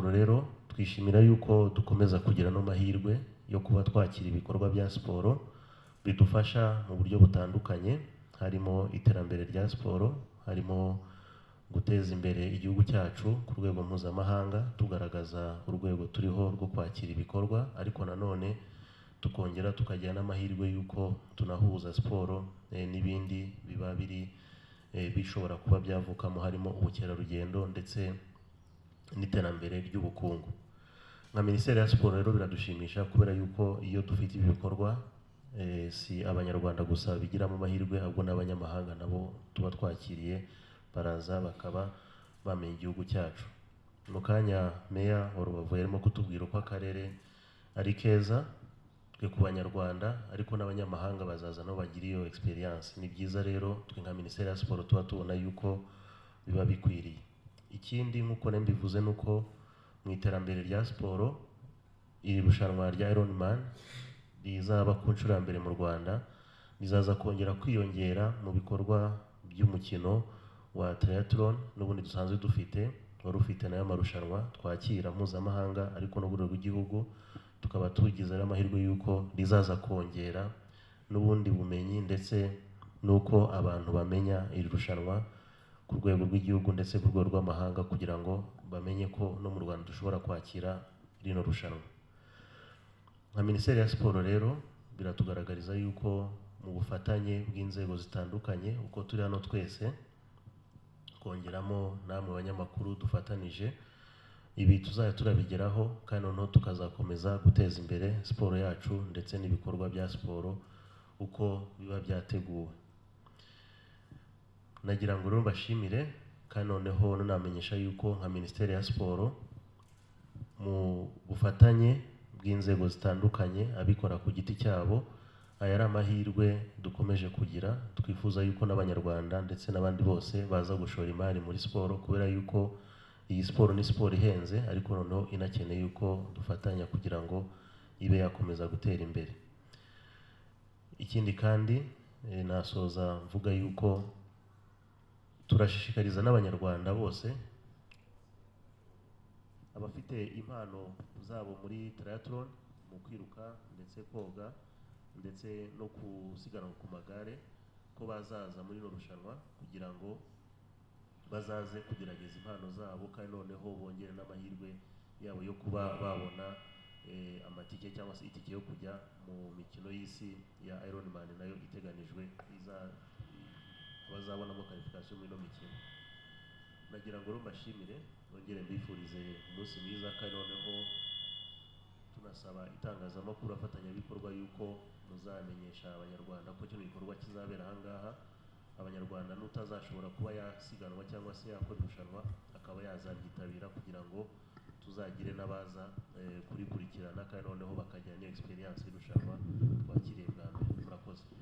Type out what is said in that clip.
Rero twishimira yuko dukomeza kugira no mahirwe yo kuba twakira ibikorwa bya siporo bidufasha mu buryo butandukanye, harimo iterambere rya siporo, harimo guteza imbere igihugu cyacu ku rwego mpuzamahanga, tugaragaza urwego turiho rwo kwakira ibikorwa, ariko nanone tukongera tukagira n'amahirwe yuko tunahuza siporo n'ibindi biba biri bishobora kuba byavukamo, harimo ubukerarugendo ndetse n'iterambere ry'ubukungu. Nka Minisiteri ya Siporo rero biradushimisha kubera yuko iyo dufite ibi bikorwa si abanyarwanda gusa bigiramo amahirwe, ahubwo n'abanyamahanga nabo tuba twakiriye baraza bakaba bamenya igihugu cyacu. Mu kanya Meya wa Rubavu yarimo kutubwira uko akarere ari keza twe ku banyarwanda, ariko n'abanyamahanga bazaza nabo bagira iyo experience. Ni byiza rero twe nka Minisiteri ya Siporo tuba tubona yuko biba bikwiriye. Ikindi nk'uko nembivuze nuko mu iterambere rya siporo iri rushanwa rya Ironman rizaba ku nshuro ya mbere mu Rwanda, rizaza kongera kwiyongera mu bikorwa by'umukino wa triathlon n'ubundi dusanzwe dufite, wari ufite nayo marushanwa twakira mpuzamahanga ariko no ku rwego rw'igihugu, tukaba tugize amahirwe yuko rizaza kongera n'ubundi bumenyi ndetse nuko abantu bamenya iri rushanwa ku rwego rw'igihugu ndetse ku rwego rw'amahanga, kugira ngo bamenye ko no mu Rwanda dushobora kwakira rino rushanwa. Nka Minisiteri ya Siporo rero biratugaragariza yuko mu bufatanye bw'inzego zitandukanye uko turi hano twese, kongeramo namwe abanyamakuru dufatanije, ibi tuzajya turabigeraho kandi noneho tukazakomeza guteza imbere siporo yacu ndetse n'ibikorwa bya siporo uko biba byateguwe. Nagira ngo rero mbashimire kandi noneho namenyesha yuko nka Minisiteri ya Siporo mu bufatanye bw'inzego zitandukanye, abikora ku giti cyabo, aya ari amahirwe dukomeje kugira. Twifuza yuko n'abanyarwanda ndetse n'abandi bose baza gushora imari muri siporo, kubera yuko iyi siporo ni siporo ihenze, ariko noneho inakeneye yuko dufatanya kugira ngo ibe yakomeza gutera imbere. Ikindi kandi nasoza mvuga yuko turashishikariza n'abanyarwanda bose abafite impano zabo muri triathlon, mu kwiruka ndetse koga ndetse no gusiganwa ku magare, ko bazaza muri ino rushanwa kugira ngo bazaze kugerageza impano zabo, kandi noneho bongere n'amahirwe yabo yo kuba babona amatike cyangwa se itike yo kujya mu mikino y'isi ya Ironman nayo iteganijwe bazabonamo qualification muri ino mikino. Nagira ngo mbashimire, nongere mbifurize umunsi mwiza, kandi noneho tunasaba itangazamakuru afatanyabikorwa yuko muzamenyesha abanyarwanda ko kino gikorwa kizabera ahangaha. Abanyarwanda n'utazashobora kuba yasiganwa cyangwa se yakora irushanwa akaba yazabyitabira, kugira ngo tuzagire n'abaza kurikurikirana kandi noneho bakagira n'iyo experience y'irushanwa twakiriye bwa mbere.